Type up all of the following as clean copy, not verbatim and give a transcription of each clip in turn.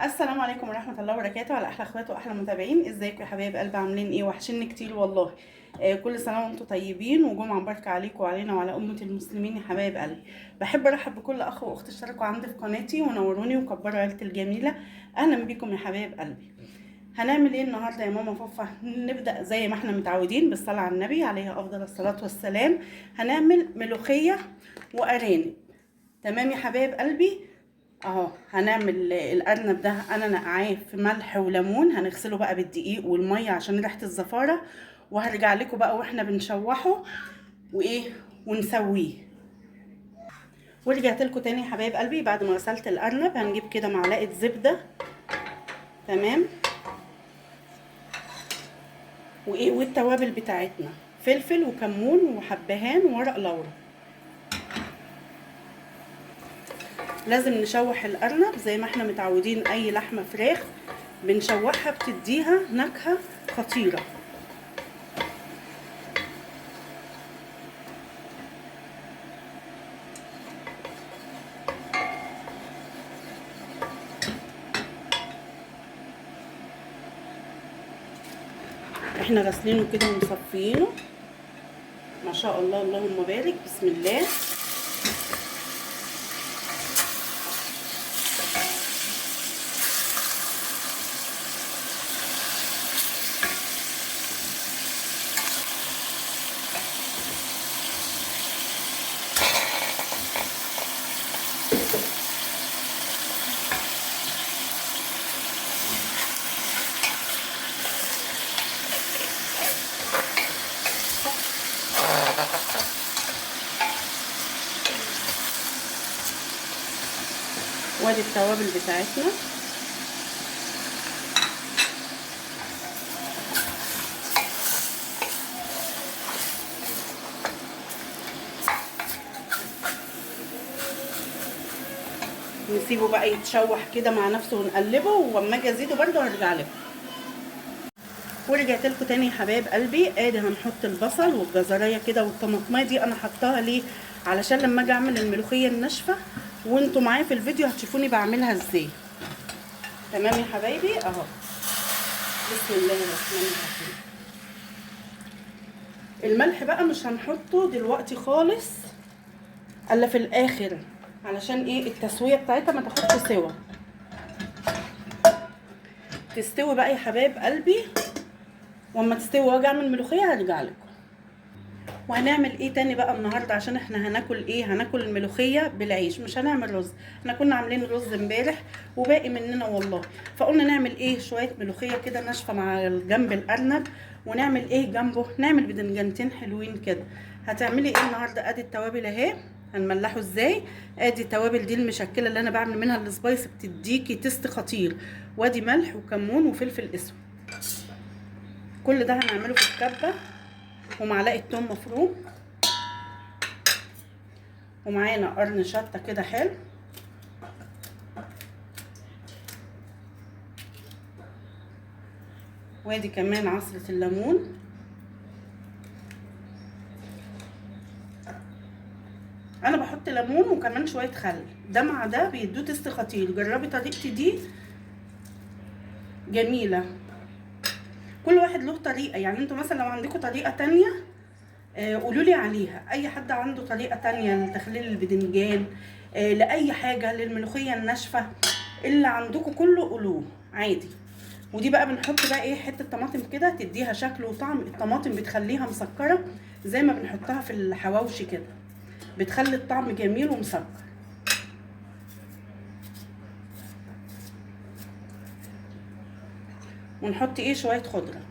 السلام عليكم ورحمة الله وبركاته، على أحلى أخوات وأحلى متابعين. ازيكم يا حبايب قلبي؟ عاملين ايه؟ وحشني كتير والله. كل سنة وانتم طيبين وجمعة مباركة عليكم وعلينا وعلى أمة المسلمين يا حبايب قلبي. بحب أرحب بكل أخ وأخت اشتركوا عندي في قناتي ونوروني وكبروا عيلتي الجميلة. أهلا بكم يا حبايب قلبي. هنعمل ايه النهارده يا ماما فوفا؟ نبدأ زي ما احنا متعودين بالصلاة على النبي عليه أفضل الصلاة والسلام. هنعمل ملوخية وأرانب. تمام يا حبايب قلبي. اهو هنعمل الارنب ده، انا نقعاه في ملح وليمون، هنغسله بقى بالدقيق والميه عشان ريحه الزفاره، وهرجع لكم بقى واحنا بنشوحه وايه ونسويه. ورجعت لكم تاني يا حبايب قلبي بعد ما غسلت الارنب. هنجيب كده معلقه زبده. تمام. وايه والتوابل بتاعتنا، فلفل وكمون وحبهان وورق لورا. لازم نشوح الارنب زي ما احنا متعودين، اي لحمه فراخ بنشوحها بتديها نكهه خطيره. احنا غاسلينه كده ومصفيينه، ما شاء الله اللهم بارك، بسم الله. وادي التوابل بتاعتنا. نسيبه بقى يتشوح كده مع نفسه ونقلبه، واما اجي ازيده برده هرجع لكم. ورجعت لكم تاني يا حبايب قلبي. ادي هنحط البصل والجزرايه كده والطماطميه دي، انا حطاها ليه؟ علشان لما اجي اعمل الملوخيه الناشفه وانتوا معايا في الفيديو هتشوفوني بعملها ازاي. تمام يا حبايبي اهو. بسم الله الرحمن الرحيم. الملح بقى مش هنحطه دلوقتي خالص الا في الاخر، علشان ايه؟ التسويه بتاعتها ما تاخدش سوا، تستوي بقى يا حبايب قلبي. واما تستوي واجي اعمل ملوخيه هرجع لكم. وهنعمل ايه تاني بقى النهارده؟ عشان احنا هناكل ايه؟ هناكل الملوخيه بالعيش، مش هنعمل رز. احنا كنا عاملين رز امبارح وباقي مننا والله، فقلنا نعمل ايه؟ شويه ملوخيه كده ناشفه مع جنب الارنب. ونعمل ايه جنبه؟ نعمل بدنجانتين حلوين كده. هتعملي ايه النهارده؟ ادي التوابل اهي، هنملحه ازاي. ادي التوابل دي المشكله اللي انا بعمل منها السبايس، بتديكي تيست خطير. وادي ملح وكمون وفلفل اسود. كل ده هنعمله في الكبه، ومعلقه توم مفروم، ومعانا قرن شطه كده حلو، وادي كمان عصره الليمون. انا بحط ليمون وكمان شويه خل، ده مع ده بيدوه تست خطير. جربي طريقتي دي جميله. كل واحد له طريقه، يعني انتوا مثلا لو عندكم طريقه تانية قولوا لي عليها. اي حد عنده طريقه تانية لتخليل البدنجان، لاي حاجه، للملوخيه الناشفه، اللي عندكم كله قولوه عادي. ودي بقى بنحط بقى ايه؟ حته طماطم كده تديها شكل وطعم. الطماطم بتخليها مسكره زي ما بنحطها في الحواوشي كده، بتخلي الطعم جميل ومسكر. ونحط ايه؟ شويه خضره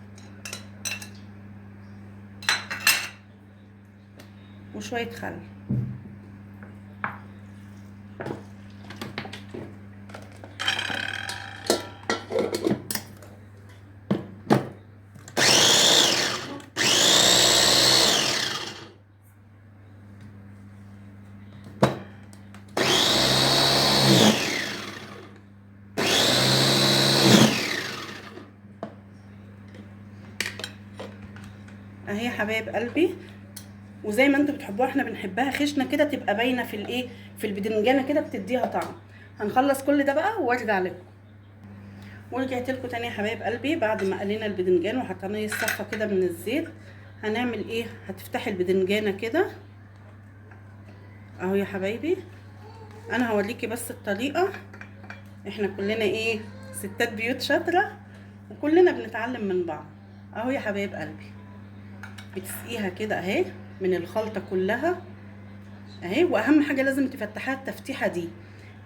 وشويه خل. اهي يا حبايب قلبي. وزي ما انتوا بتحبوها احنا بنحبها خشنه كده، تبقى باينه في الايه؟ في البدنجانه كده، بتديها طعم. هنخلص كل ده بقى وارجع لكم. ورجعت لكم تاني يا حبايب قلبي بعد ما قلينا البدنجان وحطينا الصفه كده من الزيت. هنعمل ايه؟ هتفتحي البدنجانه كده اهو يا حبايبي. انا هوريكي بس الطريقه، احنا كلنا ايه ستات بيوت شاطره وكلنا بنتعلم من بعض. اهو يا حبايب قلبي بتسقيها كده اهي من الخلطه كلها اهي. واهم حاجه لازم تفتحيها التفتيحه دي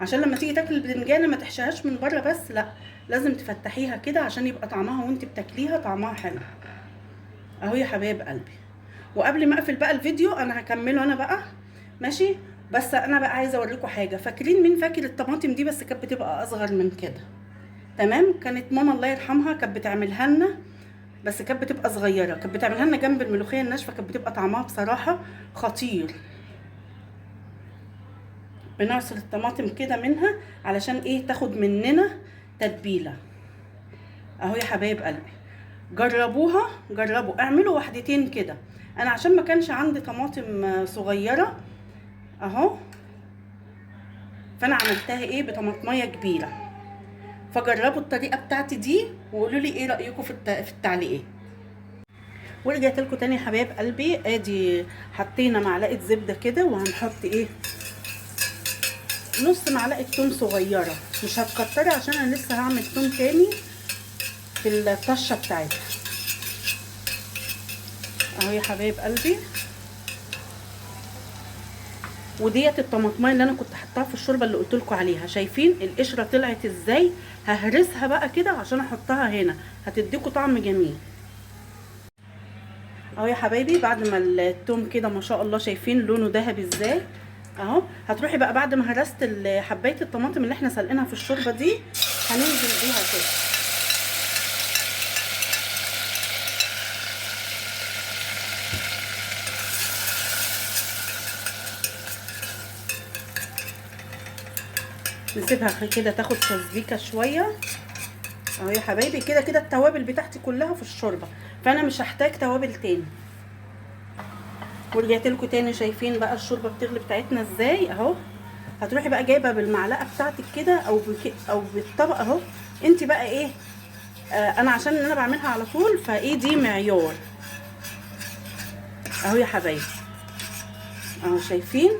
عشان لما تيجي تاكل البدنجانه ما تحشيهاش من بره بس، لا لازم تفتحيها كده عشان يبقى طعمها وانت بتاكليها طعمها حلو. اهو يا حبايب قلبي. وقبل ما اقفل بقى الفيديو انا هكمله انا بقى ماشي، بس انا بقى عايزه اوريكم حاجه. فاكرين مين فاكر الطماطم دي؟ بس كانت بتبقى اصغر من كده تمام. كانت ماما الله يرحمها كانت بتعملها لنا، بس كانت بتبقى صغيره، كانت بتعملها لنا جنب الملوخيه الناشفه، كانت بتبقى طعمها بصراحه خطير. بنعصر الطماطم كده منها علشان ايه؟ تاخد مننا تتبيله. اهو يا حبايب قلبي جربوها، جربوا اعملوا واحدتين كده. انا عشان ما كانش عندي طماطم صغيره اهو، فانا عملتها ايه بطماطميه كبيره. فجربوا الطريقه بتاعتي دي وقولوا لي ايه رايكم في التعليقات. ورجعت لكم تاني يا حبايب قلبي. ادي حطينا معلقه زبده كده وهنحط ايه نص معلقه توم صغيره، مش هتكتري عشان انا لسه هعمل توم تاني في الطشه بتاعتها. اهو يا حبايب قلبي. وديت الطماطمايه اللي انا كنت حطاها في الشوربه اللي قلت لكم عليها. شايفين القشره طلعت ازاي؟ ههرسها بقى كده عشان احطها هنا، هتديكوا طعم جميل. اهو يا حبايبي بعد ما التوم كده ما شاء الله شايفين لونه ذهبي ازاي اهو. هتروحي بقى بعد ما هرست حبايه الطماطم اللي احنا سلقينها في الشوربه دي هننزل بيها كده. نسيبها كده تاخد تسبيكه شويه اهو يا حبايبي. كده كده التوابل بتاعتي كلها في الشوربه، فانا مش هحتاج توابل تاني. ورجعت لكم تاني. شايفين بقى الشوربه بتغلي بتاعتنا ازاي اهو. هتروحي بقى جايبه بالمعلقه بتاعتك كده او بالطبق اهو. انت بقى ايه انا عشان انا بعملها على طول فايه دي معيار اهو يا حبايبي. اهو شايفين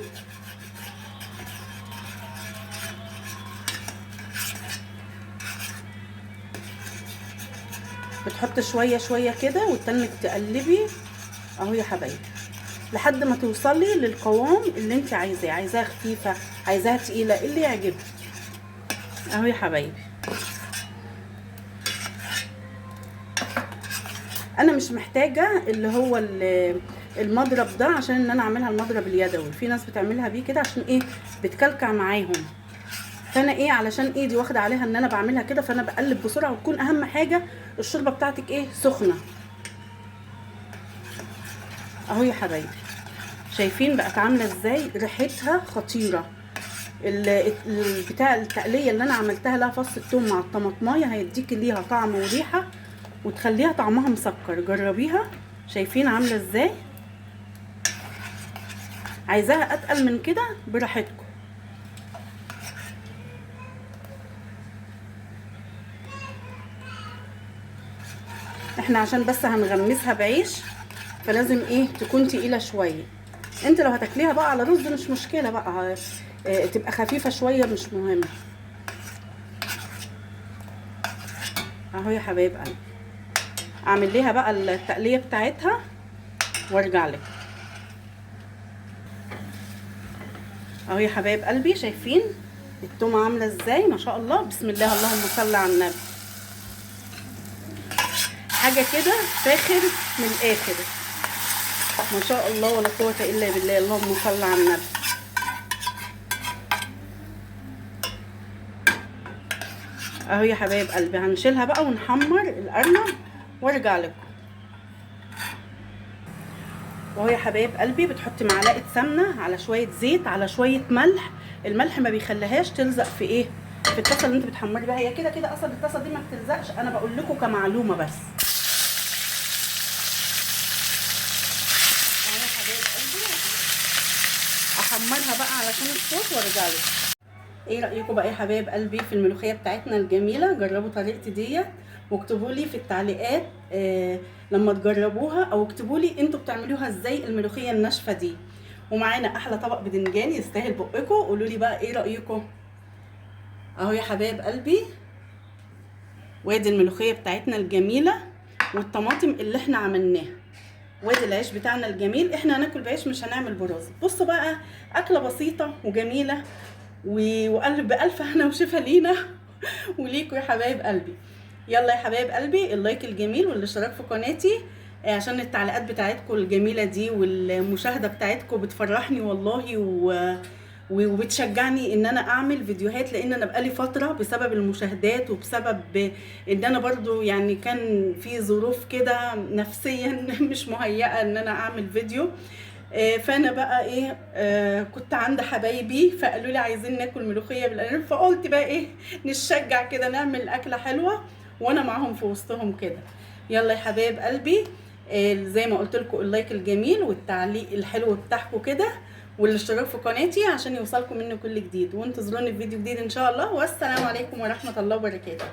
بتحط شويه شويه كده وتنك تقلبي اهو يا حبايبي لحد ما توصلي للقوام اللي انت عايزاه. عايزاها خفيفه، عايزاها تقيله، اللي يعجبك اهو يا حبايبي. انا مش محتاجه اللي هو المضرب ده عشان ان انا اعملها المضرب اليدوي. في ناس بتعملها بيه كده عشان ايه؟ بتكلكع معاهم. فانا ايه علشان ايدي واخده عليها ان انا بعملها كده، فانا بقلب بسرعه. وتكون اهم حاجه الشوربه بتاعتك ايه؟ سخنه اهو يا حبايبي. شايفين بقت عامله ازاي؟ ريحتها خطيره. بتاع التقليه اللي انا عملتها لها فص الثوم مع الطماطمايه هيديكي ليها طعم وريحه وتخليها طعمها مسكر. جربيها. شايفين عامله ازاي؟ عايزاها اتقل من كده براحتكم. احنا عشان بس هنغمسها بعيش فلازم ايه تكون تقيله شويه. انت لو هتاكليها بقى على رز مش مشكله بقى تبقى خفيفه شويه مش مهم. اهو يا حبايب قلبي اعمل ليها بقى التقليه بتاعتها وارجع لك. اهو يا حبايب قلبي شايفين التومه عامله ازاي؟ ما شاء الله بسم الله اللهم صل على النبي. حاجه كده فاخر من الاخر ما شاء الله ولا قوه الا بالله. اللهم صل على النبي. اهو يا حبايب قلبي هنشيلها بقى ونحمر القرنه وارجع لكم. وهو يا حبايب قلبي بتحطي معلقه سمنه على شويه زيت على شويه ملح. الملح ما بيخليهاش تلزق في ايه؟ في الطاسه اللي انت بتحمري بيها. هي كده كده اصلا الطاسه دي ما بتلزقش، انا بقول لكم كمعلومه بس. اهو يا حبايب قلبي احمرها بقى علشان الصوت وارجع لكم. ايه رايكم بقى يا حبايب قلبي في الملوخيه بتاعتنا الجميله؟ جربوا طريقتي ديت واكتبوا لي في التعليقات لما تجربوها، او اكتبوا لي انتوا بتعملوها ازاي الملوخيه الناشفه دي. ومعانا احلى طبق بدنجان يستاهل بقكم. قولوا لي بقى ايه رايكم. اهو يا حبايب قلبي، وادي الملوخيه بتاعتنا الجميله والطماطم اللي احنا عملناها، وادي العيش بتاعنا الجميل. احنا هناكل بعيش مش هنعمل برز. بصوا بقى، اكله بسيطه وجميله وقلب بألف هنا وشفا لينا وليكوا يا حبايب قلبي. يلا يا حبايب قلبي، اللايك الجميل والاشتراك في قناتي عشان التعليقات بتاعتكم الجميله دي والمشاهده بتاعتكم بتفرحني والله وبتشجعني ان انا اعمل فيديوهات، لان انا بقالي فتره بسبب المشاهدات وبسبب ان انا برضو يعني كان في ظروف كده نفسيا مش مهيئه ان انا اعمل فيديو. فانا بقى ايه، كنت عند حبايبي فقالوا لي عايزين ناكل ملوخيه بالارانب، فقلت بقى ايه نشجع كده نعمل اكله حلوه وانا معاهم في وسطهم كده. يلا يا حبايب قلبي، زي ما قلت لكم اللايك الجميل والتعليق الحلو بتاعكم كده والاشتراك في قناتي عشان يوصلكم مني كل جديد، وانتظروني في فيديو جديد ان شاء الله. والسلام عليكم ورحمه الله وبركاته.